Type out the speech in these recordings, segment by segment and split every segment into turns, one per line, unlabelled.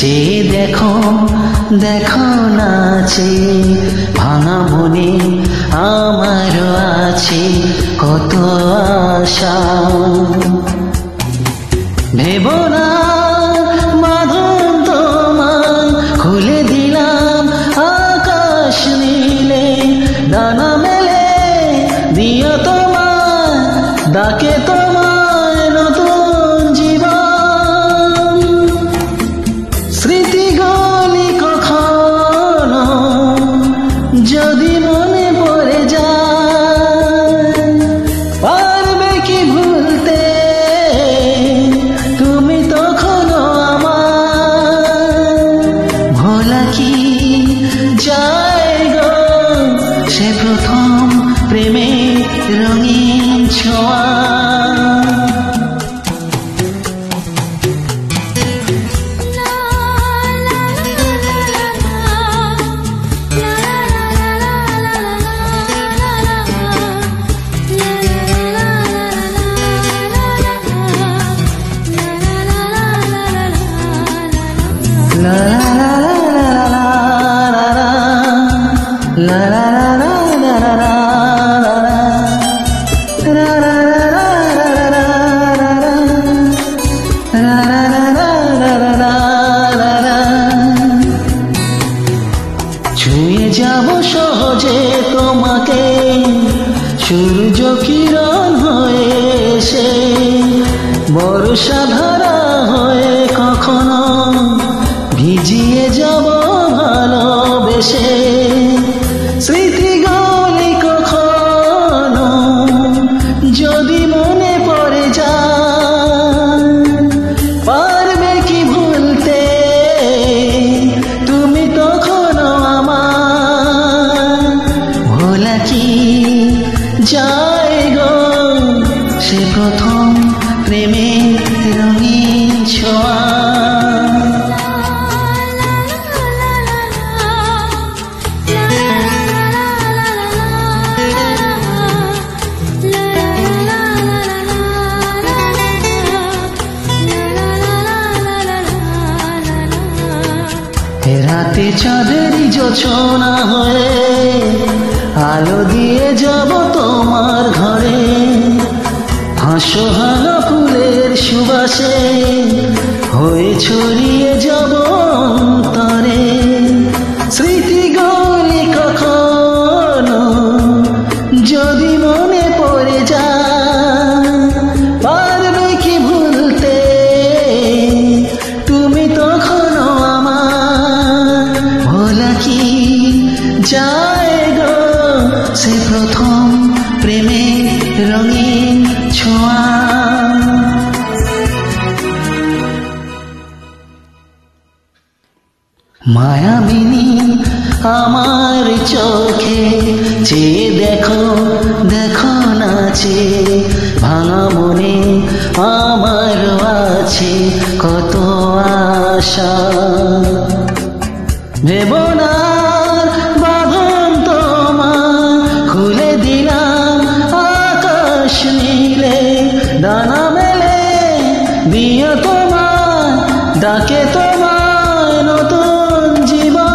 যে দেখো দেখো নাচে ভাঙা মনে আমারও আছে কত আশা। ভেব না বাঁধন তোমার খুলে দিলাম আকাশ নীলে, ডানা মেলে দিয়া তোমার ডাকে তোমার নতুন জীবন। স্মৃতিগুলি কখনো যদি মনে পড়ে যায়, পারবে কি ভুলতে তুমি তখনও আমার। ভোলা কি যায় গো সে প্রথম প্রেমের রঙিন ছোঁয়া। La la la la ছুঁয়ে যাব সহজে তোমাকে সূর্য কিরণ হয়ে এসে, বর্ষা ধারা হয়ে কখনো ভিজিয়ে যাব ভালোবেসে। স্মৃতিগুলি কখনো যদি মনে পড়ে যায়, পারবে কি ভুলতে তুমি তখনও আমার। ভোলা কি যায় গো সে প্রথম প্রেমের রঙিন ছোঁয়া। রাতে চাঁদেরই জোছনা হয়ে আলো দিয়ে যাব তোমার ঘরে, হাসোহানা ফুলের সুবাসে হয়ে ছড়িয়ে যাব অন্তরে। স্মৃতিগুলি কখনো যদি মনে পড়ে যায়, পারবে কি ভুলতে তুমি তখনও আমার। ভোলা কি যায় গো সে প্রথম প্রেমের রঙিন ছোঁয়া। মায়াবিনী আমার চোখে চেয়ে দেখো দেখো নাচে ভাঙা মনে আমার আছে কত আশা। ভেব না বাঁধন তোমার খুলে দিলাম আকাশ নীলে, ডানা মেলে দিয়া তোমার ডাকে তোমার নতুন জীবন।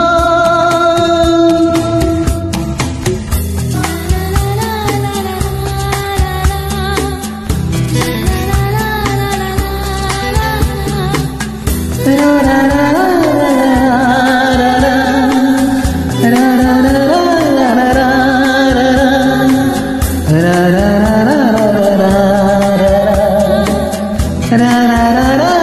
ra ra ra